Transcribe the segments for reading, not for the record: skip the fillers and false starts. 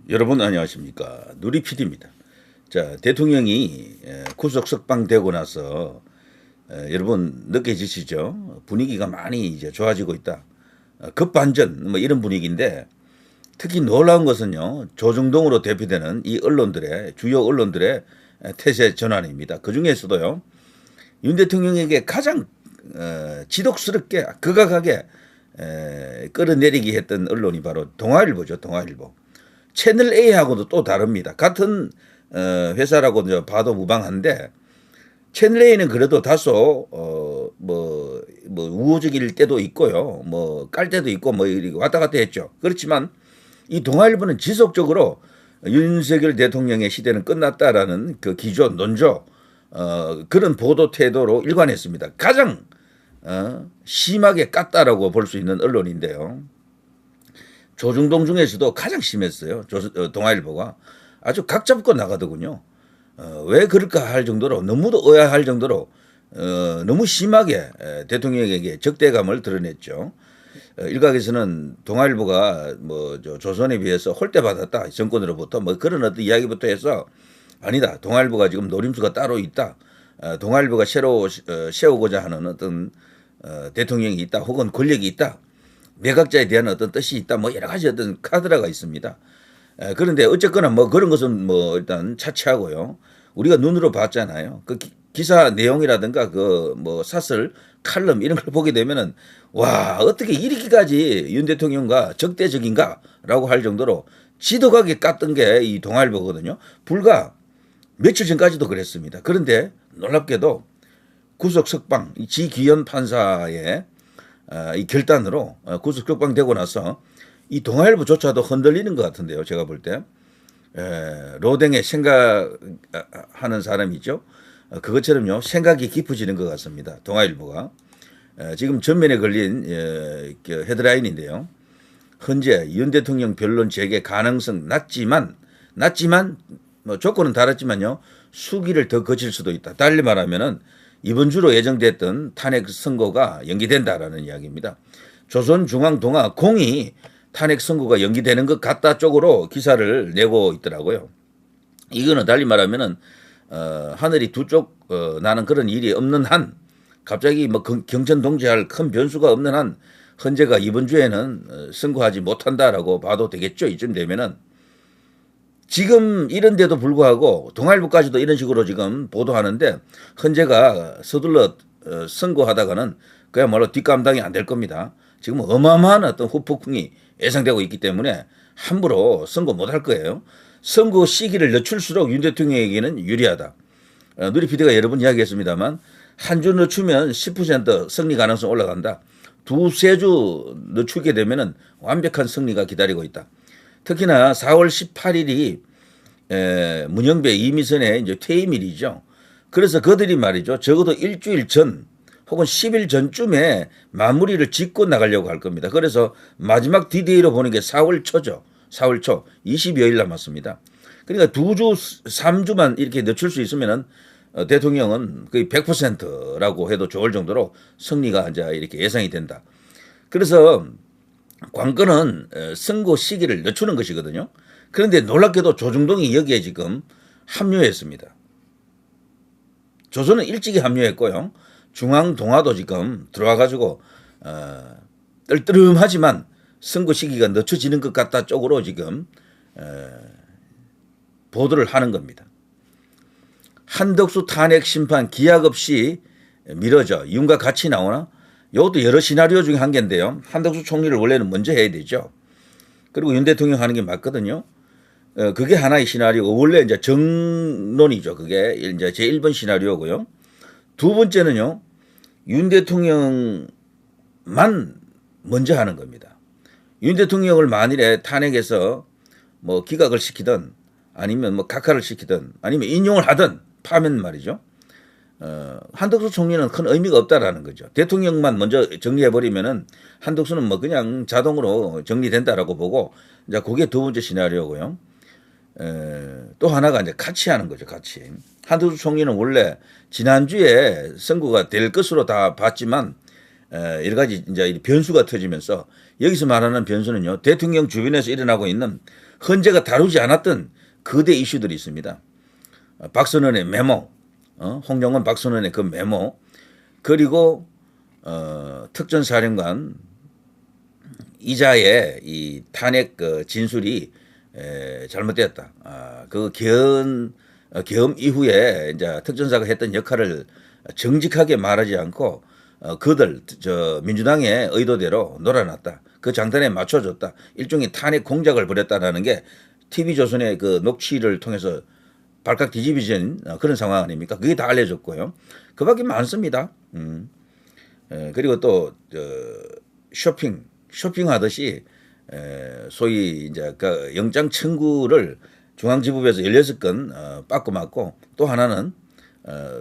여러분 안녕하십니까. 누리 PD입니다. 자, 대통령이 구속 석방되고 나서 여러분 느껴지시죠? 분위기가 많이 이제 좋아지고 있다. 급반전 뭐 이런 분위기인데 특히 놀라운 것은요. 조중동으로 대표되는 이 언론들의 주요 언론들의 태세 전환입니다. 그 중에서도요. 윤 대통령에게 가장 지독스럽게 극악하게 끌어내리기 했던 언론이 바로 동아일보죠. 동아일보. 채널 A하고도 또 다릅니다. 같은 회사라고 봐도 무방한데 채널 A는 그래도 다소 뭐 우호적일 때도 있고요. 뭐 깔 때도 있고 뭐 이렇게 왔다 갔다 했죠. 그렇지만 이 동아일보는 지속적으로 윤석열 대통령의 시대는 끝났다라는 그 기조 논조 그런 보도 태도로 일관했습니다. 가장 심하게 깠다라고 볼 수 있는 언론인데요. 조중동 중에서도 가장 심했어요. 동아일보가 아주 각 잡고 나가더군요. 왜 그럴까 할 정도로 너무도 의아할 정도로 너무 심하게 대통령에게 적대감을 드러냈죠. 일각에서는 동아일보가 뭐 조선에 비해서 홀대받았다 정권으로부터 뭐 그런 어떤 이야기부터 해서 아니다. 동아일보가 지금 노림수가 따로 있다. 동아일보가 새로 세우고자 하는 어떤 대통령이 있다. 혹은 권력이 있다. 매각자에 대한 어떤 뜻이 있다. 뭐 여러 가지 어떤 카드라가 있습니다. 그런데 어쨌거나 뭐 그런 것은 뭐 일단 차치하고요. 우리가 눈으로 봤잖아요. 그 기사 내용이라든가 그 뭐 사설 칼럼 이런 걸 보게 되면은 와 어떻게 이렇게까지 윤 대통령과 적대적인가라고 할 정도로 지독하게 깠던 게 이 동아일보거든요. 불과 며칠 전까지도 그랬습니다. 그런데 놀랍게도 구속 석방 지기현 판사의 이 결단으로 구속 석방되고 나서 이 동아일보조차도 흔들리는 것 같은데요. 제가 볼 때 로댕에 생각하는 사람이죠. 그것처럼요 생각이 깊어지는 것 같습니다. 동아일보가 지금 전면에 걸린 헤드라인인데요. 현재 윤 대통령 변론 재개 가능성 낮지만 뭐 조건은 달았지만요 수기를 더 거칠 수도 있다. 달리 말하면은 이번 주로 예정됐던 탄핵 선고가 연기된다라는 이야기입니다. 조선중앙동아공이 탄핵 선고가 연기되는 것 같다 쪽으로 기사를 내고 있더라고요. 이거는 달리 말하면은 하늘이 두 쪽 나는 그런 일이 없는 한 갑자기 뭐 경천 동지할 큰 변수가 없는 한 헌재가 이번 주에는 선고하지 못한다라고 봐도 되겠죠. 이쯤 되면은 지금 이런데도 불구하고 동아일보까지도 이런 식으로 지금 보도하는데 헌재가 서둘러 선고하다가는 그야말로 뒷감당이 안 될 겁니다. 지금 어마어마한 어떤 후폭풍이 예상되고 있기 때문에 함부로 선고 못할 거예요. 선고 시기를 늦출수록 윤 대통령에게는 유리하다. 누리 PD가 여러 번 이야기했습니다만 한 주 늦추면 10% 승리 가능성 올라간다. 두세 주 늦추게 되면은 완벽한 승리가 기다리고 있다. 특히나 4월 18일이 문영배 이미선의 이제 퇴임일이죠. 그래서 그들이 말이죠. 적어도 일주일 전 혹은 10일 전쯤에 마무리를 짓고 나가려고 할 겁니다. 그래서 마지막 디데이로 보는 게 4월 초죠. 4월 초 20여일 남았습니다. 그러니까 2주, 3주만 이렇게 늦출 수 있으면은 대통령은 거의 100%라고 해도 좋을 정도로 승리가 이제 이렇게 예상이 된다. 그래서 관건은 선고 시기를 늦추는 것이거든요. 그런데 놀랍게도 조중동이 여기에 지금 합류했습니다. 조선은 일찍이 합류했고요. 중앙동아도 지금 들어와가지고 떨떠름하지만 선고 시기가 늦춰지는 것 같다 쪽으로 지금 보도를 하는 겁니다. 한덕수 탄핵 심판 기약 없이 미뤄져 윤과 같이 나오나? 이것도 여러 시나리오 중에 한 개인데요. 한덕수 총리를 원래는 먼저 해야 되죠. 그리고 윤 대통령 하는 게 맞거든요. 그게 하나의 시나리오고 원래 이제 정론이죠. 그게 이제 제 1번 시나리오고요. 두 번째는요. 윤 대통령만 먼저 하는 겁니다. 윤 대통령을 만일에 탄핵해서 뭐 기각을 시키든 아니면 뭐 각하를 시키든 아니면 인용을 하든 파면 말이죠. 한덕수 총리는 큰 의미가 없다라는 거죠. 대통령만 먼저 정리해버리면은 한덕수는 뭐 그냥 자동으로 정리된다라고 보고 이제 그게 두 번째 시나리오고요. 또 하나가 이제 같이 하는 거죠. 같이. 한덕수 총리는 원래 지난주에 선고가 될 것으로 다 봤지만 여러 가지 이제 변수가 터지면서 여기서 말하는 변수는요. 대통령 주변에서 일어나고 있는 헌재가 다루지 않았던 거대 이슈들이 있습니다. 박선원의 메모, 홍영원 박선원의 그 메모, 그리고 특전사령관 이자의 이 탄핵 진술이 잘못되었다. 그 계엄 이후에 이제 특전사가 했던 역할을 정직하게 말하지 않고 그들 민주당의 의도대로 놀아놨다. 그 장단에 맞춰줬다. 일종의 탄핵 공작을 벌였다라는 게 TV조선의 그 녹취를 통해서 발칵 뒤집어진 그런 상황 아닙니까? 그게 다 알려졌고요. 그 밖에 많습니다. 그리고 또 쇼핑하듯이 소위 이제 그 영장 청구를 중앙지법에서 16건 받고 맞고 또 하나는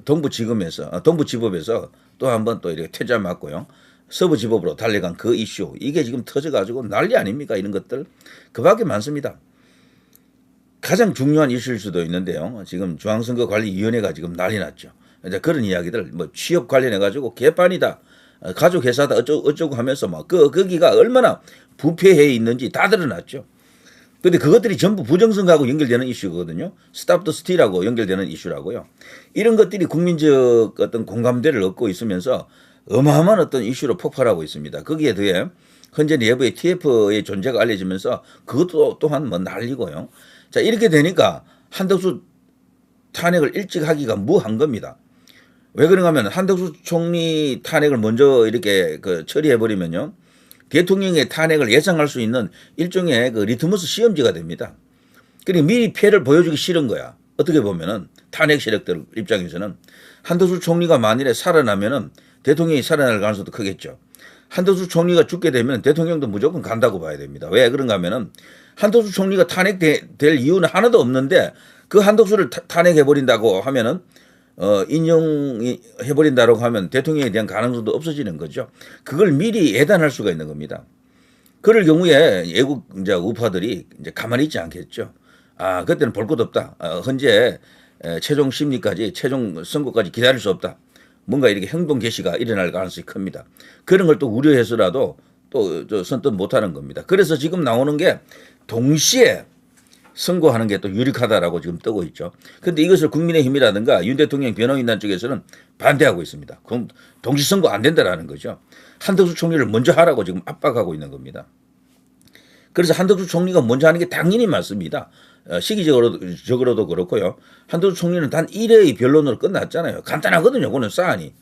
동부지법에서 또 한 번 또 이렇게 퇴짜 맞고요. 서부지법으로 달려간 그 이슈, 이게 지금 터져가지고 난리 아닙니까? 이런 것들 그 밖에 많습니다. 가장 중요한 이슈일 수도 있는데요. 지금 중앙선거관리위원회가 지금 난리 났죠. 이제 그런 이야기들 뭐 취업 관련해 가지고 개판이다, 가족 회사다 어쩌고 하면서 막 거기가 얼마나 부패해 있는지 다 드러났죠. 근데 그것들이 전부 부정선거하고 연결되는 이슈거든요. 스탑 더 스틸하고 연결되는 이슈라고요. 이런 것들이 국민적 어떤 공감대를 얻고 있으면서 어마어마한 어떤 이슈로 폭발하고 있습니다. 거기에 더해 현재 내부의 TF의 존재가 알려지면서 그것도 또한 뭐 난리고요. 자, 이렇게 되니까 한덕수 탄핵을 일찍 하기가 무한 겁니다. 왜 그런가 하면 한덕수 총리 탄핵을 먼저 이렇게 처리해버리면요. 대통령의 탄핵을 예상할 수 있는 일종의 그 리트머스 시험지가 됩니다. 그러니까 미리 패를 보여주기 싫은 거야. 어떻게 보면은 탄핵 세력들 입장에서는 한덕수 총리가 만일에 살아나면은 대통령이 살아날 가능성도 크겠죠. 한덕수 총리가 죽게 되면 대통령도 무조건 간다고 봐야 됩니다. 왜 그런가 하면은 한덕수 총리가 탄핵될 이유는 하나도 없는데 그 한덕수를 탄핵해버린다고 하면은 인용해버린다고 하면 대통령에 대한 가능성도 없어지는 거죠. 그걸 미리 예단할 수가 있는 겁니다. 그럴 경우에 애국 이제 우파들이 이제 가만히 있지 않겠죠. 그때는 볼 것 없다. 현재 최종 심리까지, 최종 선고까지 기다릴 수 없다. 뭔가 이렇게 행동 개시가 일어날 가능성이 큽니다. 그런 걸 또 우려해서라도 또 선뜻 못하는 겁니다. 그래서 지금 나오는 게 동시에 선고하는 게 또 유력하다라고 지금 뜨고 있죠. 그런데 이것을 국민의힘이라든가 윤 대통령 변호인단 쪽에서는 반대하고 있습니다. 그럼 동시 선고 안 된다라는 거죠. 한덕수 총리를 먼저 하라고 지금 압박하고 있는 겁니다. 그래서 한덕수 총리가 먼저 하는 게 당연히 맞습니다. 시기적으로도 그렇고요. 한덕수 총리는 단 1회의 변론으로 끝났잖아요. 간단하거든요. 그거는 사안이.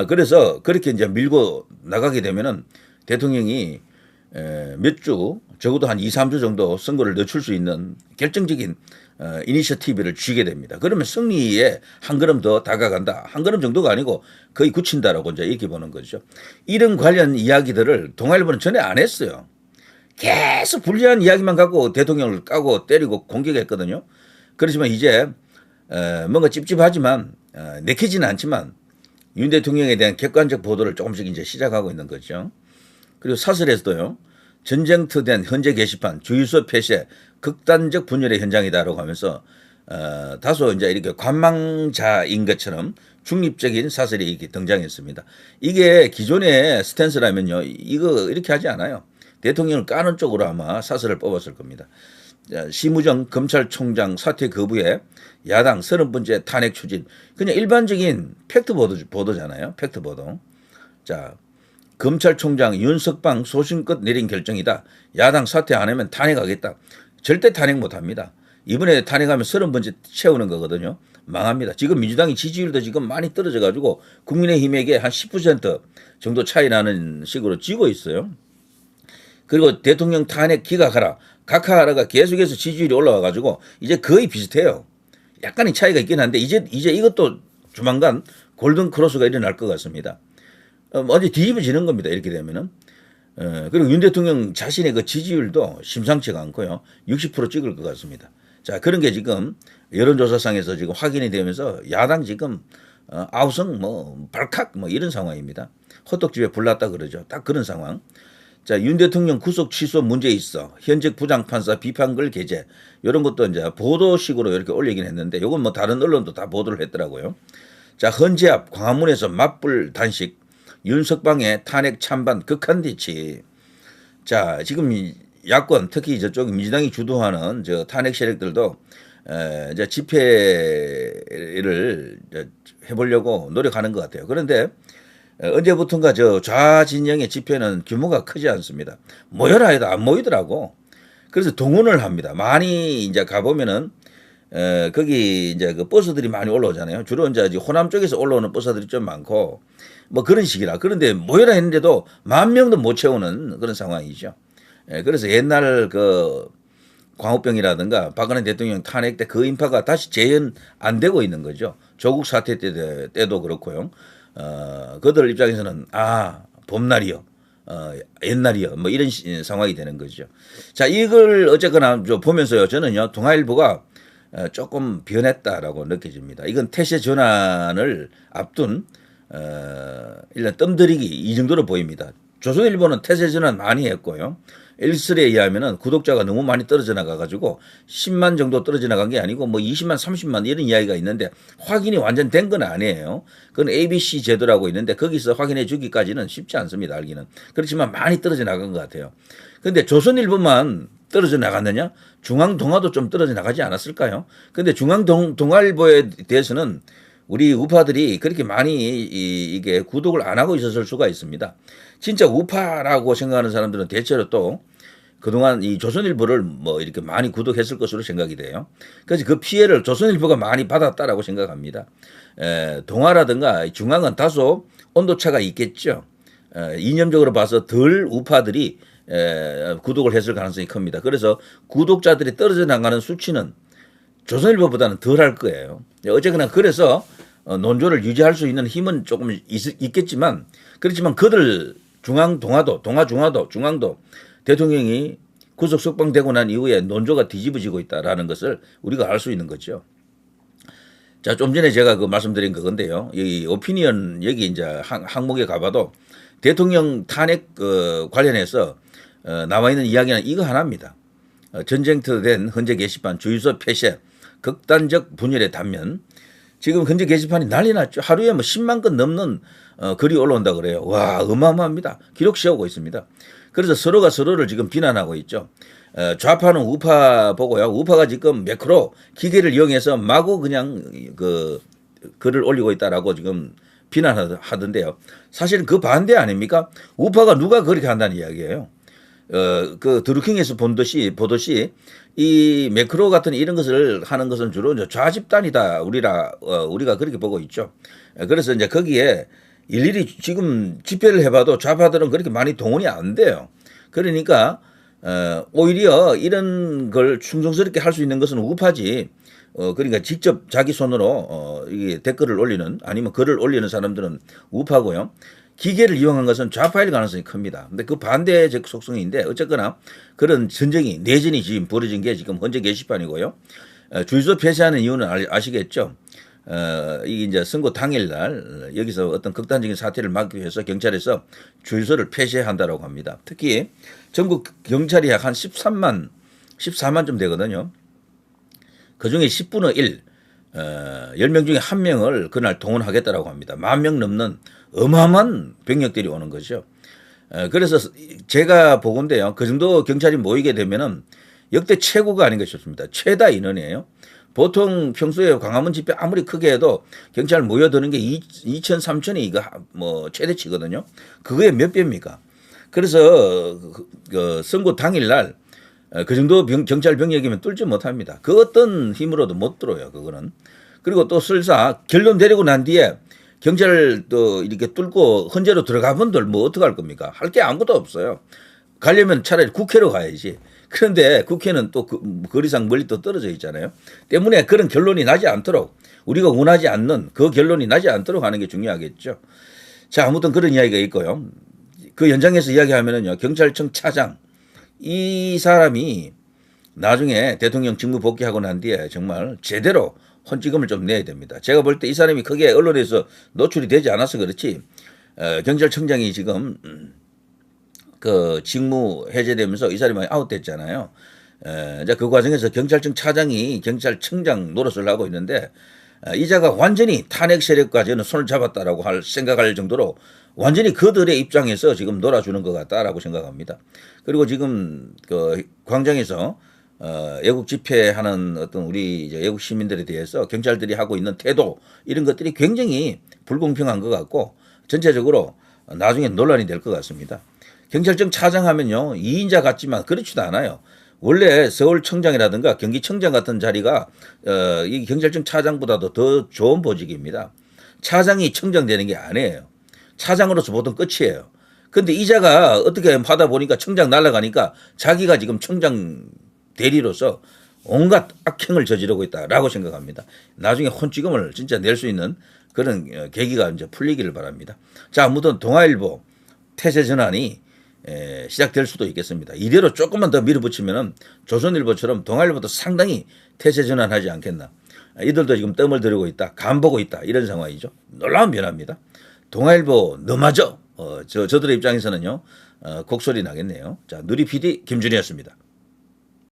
그래서 그렇게 이제 밀고 나가게 되면은 대통령이 몇 주, 적어도 한 2, 3주 정도 선거를 늦출 수 있는 결정적인 이니셔티브를 쥐게 됩니다. 그러면 승리에 한 걸음 더 다가간다. 한 걸음 정도가 아니고 거의 굳힌다라고 이제 이렇게 보는 거죠. 이런 관련 이야기들을 동아일보는 전에 안 했어요. 계속 불리한 이야기만 갖고 대통령을 까고 때리고 공격했거든요. 그렇지만 이제 뭔가 찝찝하지만 내키지는 않지만 윤 대통령에 대한 객관적 보도를 조금씩 이제 시작하고 있는 거죠. 그리고 사설에서도요. 전쟁터된 현재 게시판 주유소 폐쇄 극단적 분열의 현장이다라고 하면서 다소 이제 이렇게 관망자인 것처럼 중립적인 사설이 이렇게 등장했습니다. 이게 기존의 스탠스라면요. 이거 이렇게 하지 않아요. 대통령을 까는 쪽으로 아마 사설을 뽑았을 겁니다. 심우정 검찰총장 사퇴 거부에 야당 30번째 탄핵 추진. 그냥 일반적인 팩트 보도잖아요. 팩트 보도. 자, 검찰총장 윤석방 소신껏 내린 결정이다. 야당 사퇴 안 하면 탄핵하겠다. 절대 탄핵 못합니다. 이번에 탄핵하면 30번째 채우는 거거든요. 망합니다. 지금 민주당이 지지율도 지금 많이 떨어져 가지고 국민의힘에게 한 10% 정도 차이 나는 식으로 지고 있어요. 그리고 대통령 탄핵 기각하라. 각하하라가 계속해서 지지율이 올라와 가지고 이제 거의 비슷해요. 약간의 차이가 있긴 한데 이제 이것도 조만간 골든 크로스가 일어날 것 같습니다. 언제 뒤집어지는 겁니다. 이렇게 되면은. 그리고 윤 대통령 자신의 그 지지율도 심상치가 않고요. 60% 찍을 것 같습니다. 자, 그런 게 지금 여론조사상에서 지금 확인이 되면서 야당 지금 아우성 발칵 이런 상황입니다. 호떡집에 불났다 그러죠. 딱 그런 상황. 자, 윤 대통령 구속 취소 문제 있어. 현직 부장판사 비판글 게재. 이런 것도 이제 보도식으로 이렇게 올리긴 했는데 이건 뭐 다른 언론도 다 보도를 했더라고요. 자, 헌재 앞 광화문에서 맞불 단식. 윤석방의 탄핵 찬반 극한 대치. 자, 지금 이 야권 특히 저쪽 민주당이 주도하는 저 탄핵 세력들도 이제 집회를 이제 해보려고 노력하는 것 같아요. 그런데 언제부턴가 저 좌진영의 집회는 규모가 크지 않습니다. 모여라 해도 안 모이더라고. 그래서 동원을 합니다. 많이 이제 가보면은 거기 이제 그 버스들이 많이 올라오잖아요. 주로 이제 호남 쪽에서 올라오는 버스들이 좀 많고 뭐 그런 식이라. 그런데 모여라 했는데도 10,000명도 못 채우는 그런 상황이죠. 그래서 옛날 그 광우병이라든가 박근혜 대통령 탄핵 때 그 인파가 다시 재현 안 되고 있는 거죠. 조국 사태 때도 그렇고요. 그들 입장에서는 봄날이요. 옛날이요. 뭐 이런 상황이 되는 거죠. 자, 이걸 어쨌거나 보면서요. 저는요. 동아일보가 조금 변했다라고 느껴집니다. 이건 태세 전환을 앞둔 일단 뜸들이기 이 정도로 보입니다. 조선일보는 태세 전환 많이 했고요. 일설에 의하면은 구독자가 너무 많이 떨어져 나가가지고 10만 정도 떨어져 나간 게 아니고 뭐 20만, 30만 이런 이야기가 있는데 확인이 완전 된 건 아니에요. 그건 ABC 제도라고 있는데 거기서 확인해 주기까지는 쉽지 않습니다. 알기는. 그렇지만 많이 떨어져 나간 것 같아요. 그런데 조선일보만 떨어져 나갔느냐? 중앙동아도 좀 떨어져 나가지 않았을까요? 그런데 중앙동아일보에 대해서는 우리 우파들이 그렇게 많이 이게 구독을 안 하고 있었을 수가 있습니다. 진짜 우파라고 생각하는 사람들은 대체로 또 그동안 이 조선일보를 뭐 이렇게 많이 구독했을 것으로 생각이 돼요. 그래서 그 피해를 조선일보가 많이 받았다라고 생각합니다. 동아라든가 중앙은 다소 온도차가 있겠죠. 이념적으로 봐서 덜 우파들이 구독을 했을 가능성이 큽니다. 그래서 구독자들이 떨어져 나가는 수치는 조선일보보다는 덜 할 거예요. 어쨌거나 그래서 논조를 유지할 수 있는 힘은 조금 있겠지만 그렇지만 그들 중앙도 대통령이 구속 석방되고 난 이후에 논조가 뒤집어지고 있다라는 것을 우리가 알 수 있는 거죠. 자, 좀 전에 제가 그 말씀드린 그건데요. 이 오피니언 여기 이제 항목에 가봐도 대통령 탄핵 관련해서 나와 있는 이야기는 이거 하나입니다. 전쟁터 된 헌재 게시판 주유소 폐쇄 극단적 분열의 단면. 지금 헌재 게시판이 난리 났죠. 하루에 뭐 10만 건 넘는 글이 올라온다 그래요. 와, 어마어마합니다. 기록 세우고 있습니다. 그래서 서로가 서로를 지금 비난하고 있죠. 좌파는 우파 보고요. 우파가 지금 매크로 기계를 이용해서 마구 그냥 그 글을 올리고 있다라고 지금 비난하던데요. 사실은 그 반대 아닙니까? 우파가 누가 그렇게 한다는 이야기예요. 그 드루킹에서 보듯이 이 매크로 같은 이런 것을 하는 것은 주로 이제 좌집단이다. 우리가 그렇게 보고 있죠. 그래서 이제 거기에 일일이 지금 집회를 해봐도 좌파들은 그렇게 많이 동원이 안 돼요. 그러니까 오히려 이런 걸 충성스럽게 할 수 있는 것은 우파지. 그러니까 직접 자기 손으로 이게 댓글을 올리는 아니면 글을 올리는 사람들은 우파고요. 기계를 이용한 것은 좌파일 가능성이 큽니다. 근데 그 반대적 속성인데 어쨌거나 그런 전쟁이 내전이 지금 벌어진 게 지금 헌재 게시판이고요. 주유소 폐쇄하는 이유는 아시겠죠? 이게 이제 선거 당일날 여기서 어떤 극단적인 사태를 막기 위해서 경찰에서 주유소를 폐쇄한다라고 합니다. 특히 전국 경찰이 약 한 14만 좀 되거든요. 그 중에 10분의 1, 10명 중에 1명을 그날 동원하겠다라고 합니다. 10,000명 넘는 어마어마한 병력들이 오는 거죠. 그래서 제가 보건데요. 그 정도 경찰이 모이게 되면은 역대 최고가 아닌가 싶습니다. 최다 인원이에요. 보통 평소에 광화문 집회 아무리 크게 해도 경찰 모여드는 게 2,000, 3,000이 이거 뭐 최대치거든요. 그거에 몇 배입니까? 그래서 그 선거 당일날 그 정도 경찰 병력이면 뚫지 못합니다. 그 어떤 힘으로도 못 뚫어요. 그거는. 그리고 또 설사 결론 내리고 난 뒤에 경찰 또 이렇게 뚫고 헌재로 들어가 본들 뭐 어떡할 겁니까? 할 게 아무것도 없어요. 가려면 차라리 국회로 가야지. 그런데 국회는 또 거리상 멀리 또 떨어져 있잖아요. 때문에 그런 결론이 나지 않도록 우리가 원하지 않는 그 결론이 나지 않도록 하는 게 중요하겠죠. 자, 아무튼 그런 이야기가 있고요. 그 연장에서 이야기하면은요. 경찰청 차장 이 사람이 나중에 대통령 직무 복귀하고 난 뒤에 정말 제대로 헌지금을 좀 내야 됩니다. 제가 볼 때 이 사람이 크게 언론에서 노출이 되지 않아서 그렇지 경찰청장이 지금 그 직무 해제되면서 이 사람이 아웃됐잖아요. 그 과정에서 경찰청 차장이 경찰청장 노릇을 하고 있는데 이자가 완전히 탄핵 세력까지는 손을 잡았다라고 생각할 정도로 완전히 그들의 입장에서 지금 놀아주는 것 같다라고 생각합니다. 그리고 지금 그 광장에서 애국 집회하는 어떤 우리 이제 애국 시민들에 대해서 경찰들이 하고 있는 태도 이런 것들이 굉장히 불공평한 것 같고 전체적으로 나중에 논란이 될 것 같습니다. 경찰청 차장하면요 2인자 같지만 그렇지도 않아요. 원래 서울청장이라든가 경기청장 같은 자리가 이 경찰청 차장보다도 더 좋은 보직입니다. 차장이 청장 되는 게 아니에요. 차장으로서 보통 끝이에요. 근데 이자가 어떻게 하다 보니까 청장 날아가니까 자기가 지금 청장 대리로서 온갖 악행을 저지르고 있다라고 생각합니다. 나중에 혼찌금을 진짜 낼 수 있는 그런 계기가 이제 풀리기를 바랍니다. 자, 아무튼 동아일보 태세 전환이 시작될 수도 있겠습니다. 이대로 조금만 더 밀어붙이면은 조선일보처럼 동아일보도 상당히 태세 전환하지 않겠나. 이들도 지금 뜸을 들이고 있다, 간보고 있다 이런 상황이죠. 놀라운 변화입니다. 동아일보 너마저 저들의 입장에서는요 곡소리 나겠네요. 자, 누리 PD 김준희였습니다.